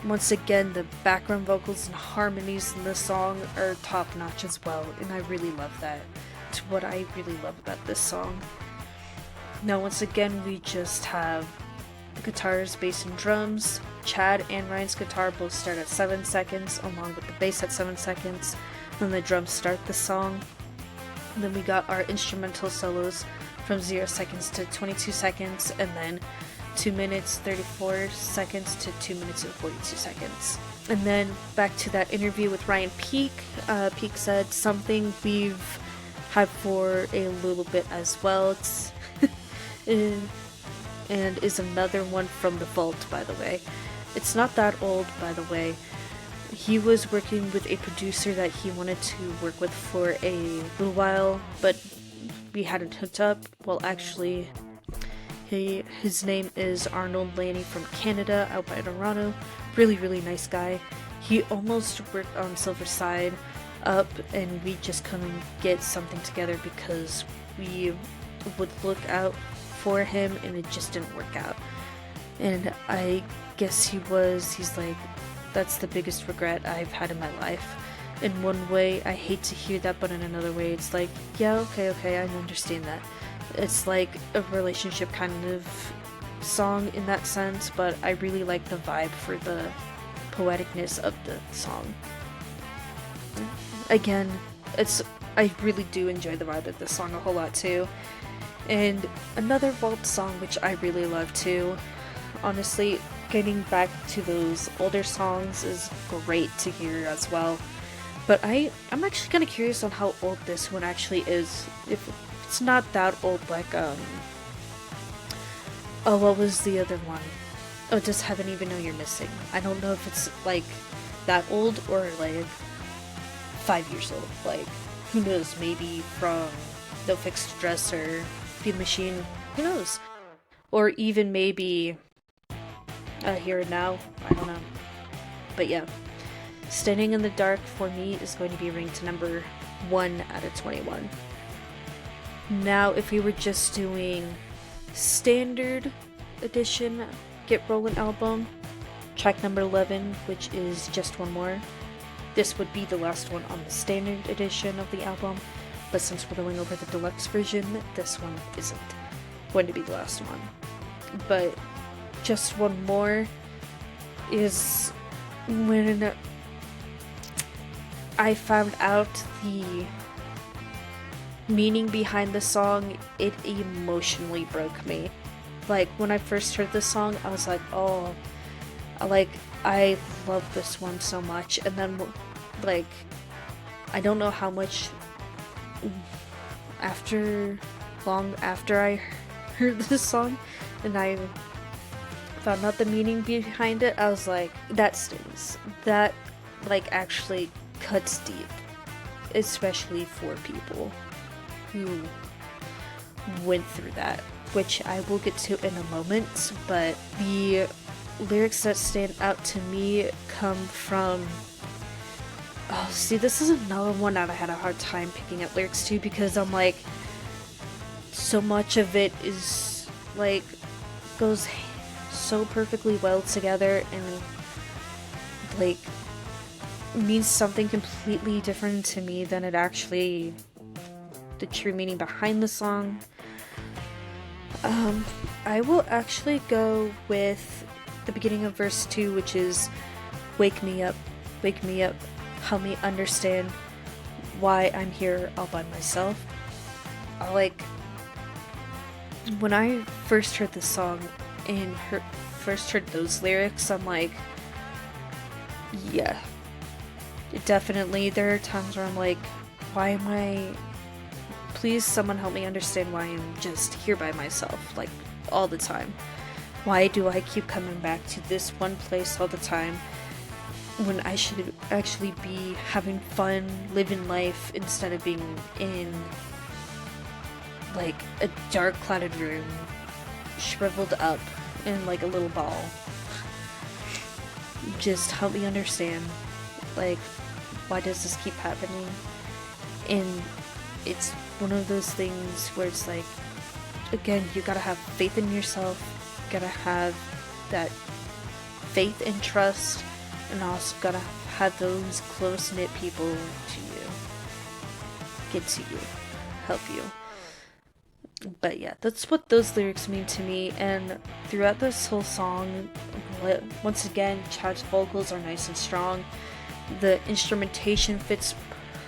once again, the background vocals and harmonies in the song are top notch as well, and I really love that. It's what I really love about this song. Now once again, we just have guitars, bass, and drums. Chad and Ryan's guitar both start at 7 seconds, along with the bass at 7 seconds. Then the drums start the song. Then we got our instrumental solos from 0 seconds to 22 seconds, and then 2 minutes 34 seconds to 2 minutes and 42 seconds. And then back to that interview with Ryan Peake. Peake said something we've had for a little bit as well. It's and is another one from the vault, by the way. It's not that old, by the way. He was working with a producer that he wanted to work with for a little while, but we hadn't hooked up. Well, actually, his name is Arnold Laney from Canada, out by Toronto. Really, really nice guy. He almost worked on Silver Side Up, and we just couldn't get something together because we would look out for him and it just didn't work out. And I guess he's like, that's the biggest regret I've had in my life. In one way, I hate to hear that, but in another way, it's like, yeah, okay, I understand that. It's like a relationship kind of song in that sense, but I really like the vibe for the poeticness of the song. Again, I really do enjoy the vibe of the song a whole lot too. And another vault song which I really love too. Honestly, getting back to those older songs is great to hear as well. But I'm actually kind of curious on how old this one actually is. If it's not that old, like, oh, what was the other one? Oh, Does Heaven Even Know You're Missing? I don't know if it's, like, that old or, like, 5 years old. Like, who knows? Maybe from No Fixed Dress or Feed Machine. Who knows? Or even maybe Here and Now. I don't know. But yeah. Standing in the Dark for me is going to be ranked number 1 out of 21. Now, if we were just doing standard edition Get Rollin' album, track number 11, which is Just One More, this would be the last one on the standard edition of the album, but since we're going over the deluxe version, this one isn't going to be the last one. But Just One More is when I found out the meaning behind the song. It emotionally broke me. Like, when I first heard this song, I was like, oh, like, I love this one so much. And then, like, I don't know how much long after I heard this song and I found out the meaning behind it, I was like, that stings. That, like, actually cuts deep, especially for people who went through that, which I will get to in a moment. But the lyrics that stand out to me come from, oh, see, this is another one that I had a hard time picking up lyrics to, because I'm like, so much of it is like goes so perfectly well together and like means something completely different to me than it actually, the true meaning behind the song. I will actually go with the beginning of verse 2, which is wake me up, help me understand why I'm here all by myself. Like, when I first heard this song and first heard those lyrics, I'm like, yeah, definitely. There are times where I'm like, why am I, please someone help me understand why I'm just here by myself, like, all the time. Why do I keep coming back to this one place all the time when I should actually be having fun, living life, instead of being in like a dark clouded room, shriveled up in like a little ball. Just help me understand, like, why does this keep happening? And it's one of those things where it's like, again, you gotta have faith in yourself, you gotta have that faith and trust, and also gotta have those close-knit people to you, get to you, help you. But yeah, that's what those lyrics mean to me. And throughout this whole song, once again, Chad's vocals are nice and strong. The instrumentation fits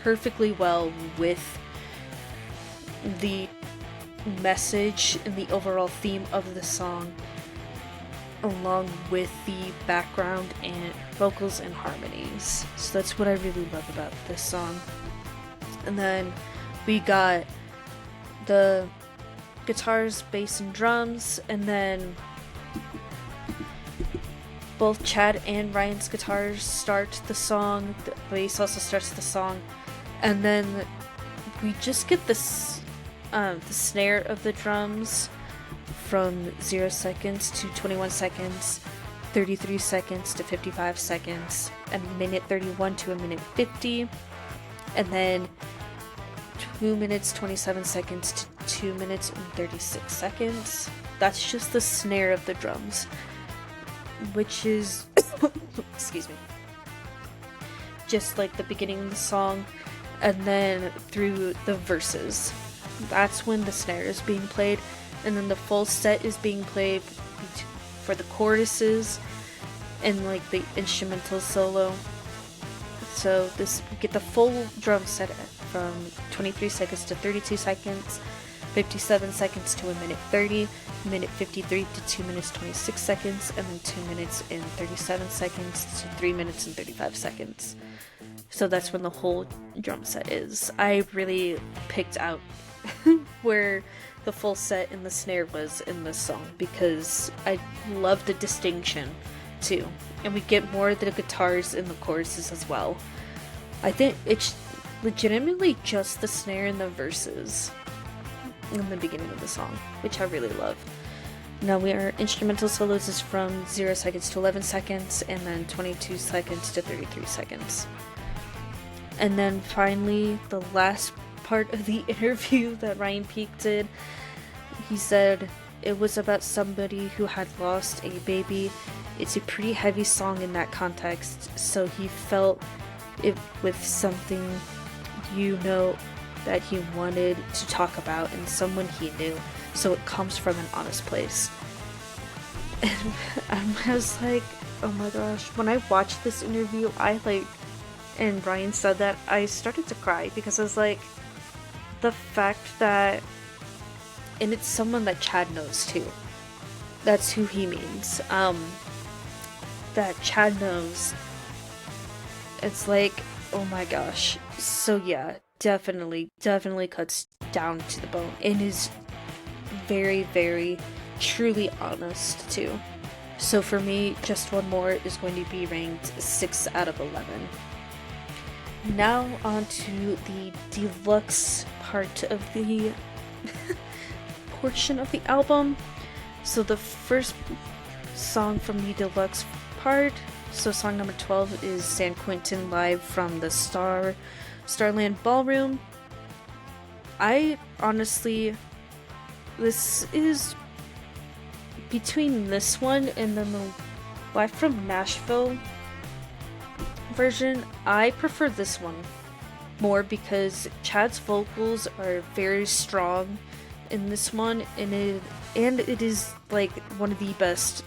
perfectly well with the message and the overall theme of the song, along with the background and vocals and harmonies. So that's what I really love about this song. And then we got the guitars, bass, and drums, and then both Chad and Ryan's guitars start the song, the bass also starts the song, and then we just get this the snare of the drums from 0 seconds to 21 seconds, 33 seconds to 55 seconds, a minute 31 to a minute 50, and then 2 minutes 27 seconds to 2 minutes and 36 seconds. That's just the snare of the drums, which is excuse me, just like the beginning of the song, and then through the verses, that's when the snare is being played, and then the full set is being played for the choruses and like the instrumental solo. So this, we get the full drum set from 23 seconds to 32 seconds, 57 seconds to a minute 30, minute 53 to 2 minutes 26 seconds, and then 2 minutes and 37 seconds to 3 minutes and 35 seconds. So that's when the whole drum set is. I really picked out where the full set and the snare was in this song because I love the distinction too. And we get more of the guitars in the choruses as well. I think it's legitimately just the snare in the verses in the beginning of the song, which I really love. Now our instrumental solos is from 0 seconds to 11 seconds, and then 22 seconds to 33 seconds. And then finally, the last part of the interview that Ryan Peake did, he said it was about somebody who had lost a baby. It's a pretty heavy song in that context, so he felt it with something, that he wanted to talk about and someone he knew, so it comes from an honest place. And I was like, oh my gosh, when I watched this interview, and Ryan said that, I started to cry because I was like, the fact that, and it's someone that Chad knows too, that's who he means, that Chad knows, it's like, oh my gosh. So yeah, definitely cuts down to the bone and is very, very truly honest too. So for me, Just One More is going to be ranked 6 out of 11. Now on to the deluxe part of the portion of the album. So the first song from the deluxe part, so song number 12, is San Quentin live from the Starland Ballroom. I honestly, this is between this one and then the live from Nashville version. I prefer this one more because Chad's vocals are very strong in this one, and it is like one of the best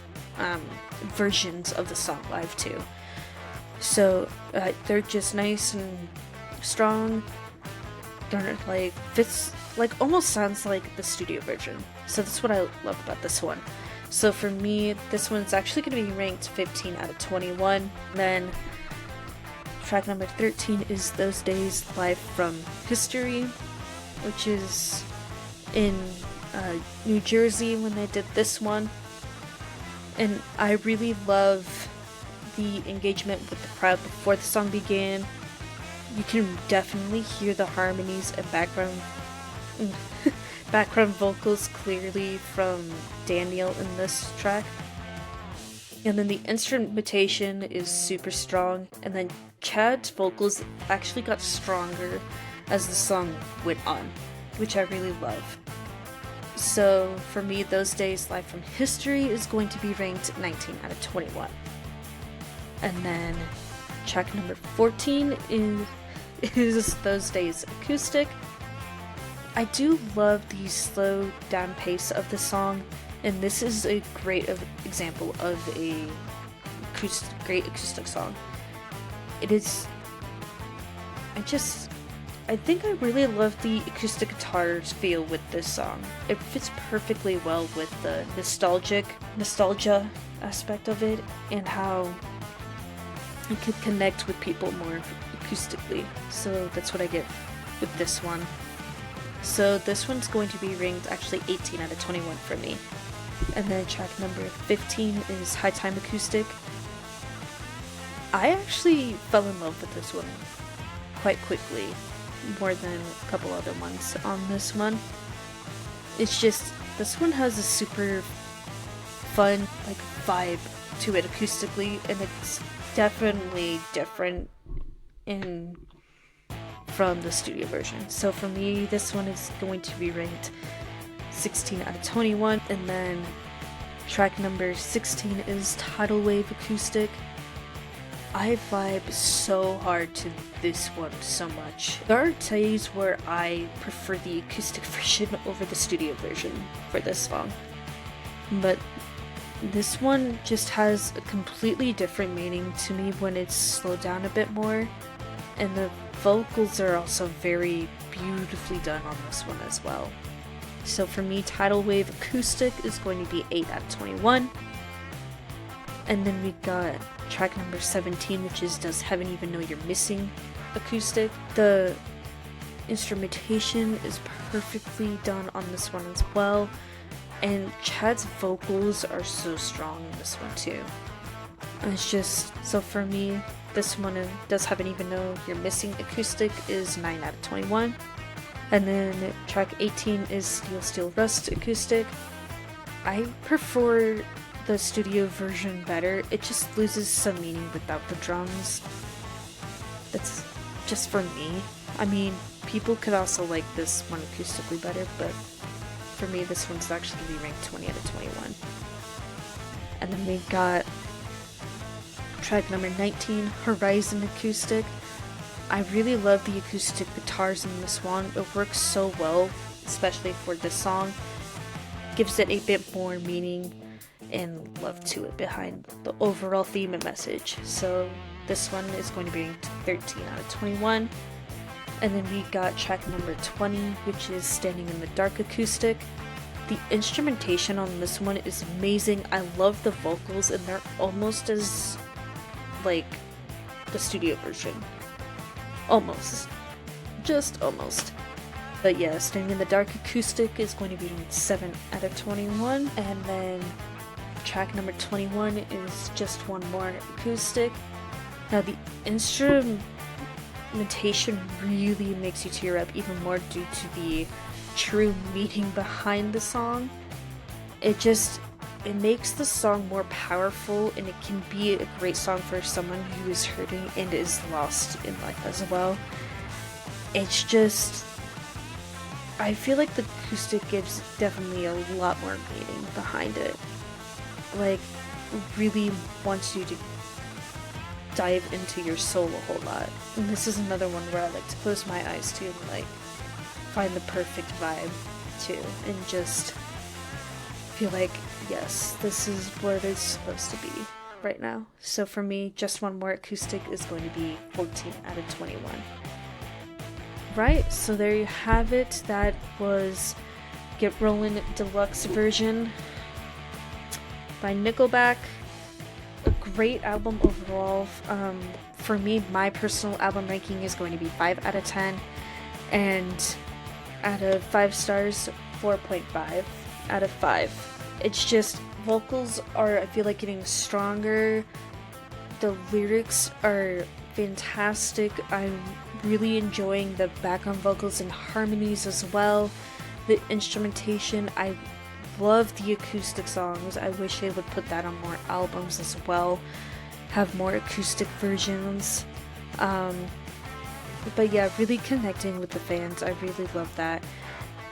versions of the song live too. So they're just nice and strong. They're like, fits, like almost sounds like the studio version. So that's what I love about this one. So for me, this one's actually going to be ranked 15 out of 21. Then track number 13 is Those Days live from History, which is in New Jersey when they did this one. And I really love the engagement with the crowd before the song began. You can definitely hear the harmonies and background vocals clearly from Daniel in this track. And then the instrumentation is super strong, and then Chad's vocals actually got stronger as the song went on, which I really love. So for me, Those Days live from History is going to be ranked 19 out of 21. And then track number 14 is Those Days Acoustic. I do love the slow down pace of the song, and this is a great example of a great acoustic song. It is, I think I really love the acoustic guitars feel with this song. It fits perfectly well with the nostalgia aspect of it, and how it could connect with people more acoustically. So that's what I get with this one. So this one's going to be ranked actually 18 out of 21 for me. And then track number 15 is High Time Acoustic. I actually fell in love with this one quite quickly, more than a couple other ones on this one. It's just, this one has a super fun like vibe to it acoustically, and it's definitely different from the studio version. So for me, this one is going to be ranked 16 out of 21. And then track number 16 is Tidal Wave Acoustic. I vibe so hard to this one so much. There are days where I prefer the acoustic version over the studio version for this song, but this one just has a completely different meaning to me when it's slowed down a bit more, and the vocals are also very beautifully done on this one as well. So for me, Tidal Wave Acoustic is going to be 8 out of 21. And then we got track number 17, which is Does Heaven Even Know You're Missing Acoustic. The instrumentation is perfectly done on this one as well, and Chad's vocals are so strong in this one too. And it's just, so for me, this one, Does Heaven Even Know You're Missing Acoustic, is 9 out of 21. And then track 18 is Steel Steel Rust Acoustic. I prefer the studio version better. It just loses some meaning without the drums. That's just for me. I mean, people could also like this one acoustically better, but for me, this one's actually going to be ranked 20 out of 21. And then we got track number 19, Horizon Acoustic. I really love the acoustic guitars in this one. It works so well, especially for this song. Gives it a bit more meaning and love to it behind the overall theme and message. So this one is going to be 13 out of 21. And then we got track number 20, which is Standing in the Dark Acoustic. The instrumentation on this one is amazing. I love the vocals, and they're almost as like the studio version. Almost. Just almost. But yeah, Standing in the Dark Acoustic is going to be 7 out of 21. And then track number 21 is Just One More Acoustic. Now the instrumentation really makes you tear up even more due to the true meaning behind the song. It makes the song more powerful, and it can be a great song for someone who is hurting and is lost in life as well. It's just, I feel like the acoustic gives definitely a lot more meaning behind it. Like, really wants you to dive into your soul a whole lot. And this is another one where I like to close my eyes to and like find the perfect vibe too, and just feel like, yes, this is what it's supposed to be right now. So for me, Just One More Acoustic is going to be 14 out of 21. Right, so there you have it. That was Get Rollin' Deluxe version by Nickelback. A great album overall. For me, my personal album ranking is going to be 5 out of 10, and out of 5 stars, 4.5 out of 5. It's just, vocals are, I feel like, getting stronger. The lyrics are fantastic. I'm really enjoying the background vocals and harmonies as well. The instrumentation, I love the acoustic songs. I wish they would put that on more albums as well. Have more acoustic versions. But yeah, really connecting with the fans. I really love that.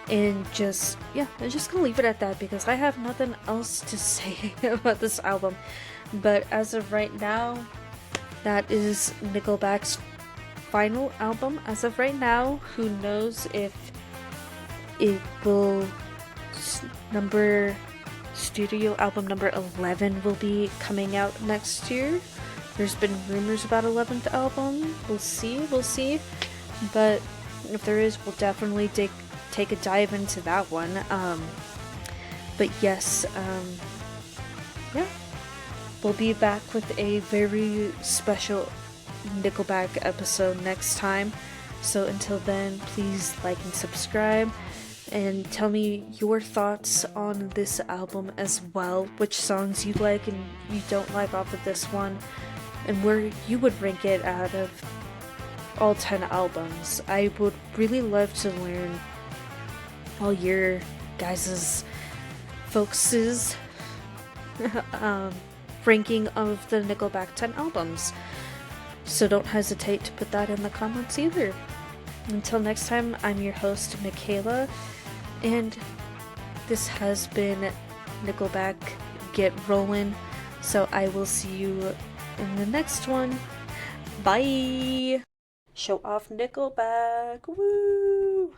And just, yeah, I'm just gonna leave it at that because I have nothing else to say about this album. But as of right now, that is Nickelback's final album. As of right now, who knows if it will studio album number 11 will be coming out next year. There's been rumors about 11th album. We'll see. But If there is, we'll definitely take a dive into that one. But yes, yeah, we'll be back with a very special Nickelback episode next time. So until then, please like and subscribe, and tell me your thoughts on this album as well, which songs you like and you don't like off of this one, and where you would rank it out of all 10 albums. I would really love to learn all your guys' folks' ranking of the Nickelback 10 albums. So don't hesitate to put that in the comments either. Until next time, I'm your host, Michaela, and this has been Nickelback Get Rollin'. So I will see you in the next one. Bye! Show off Nickelback! Woo!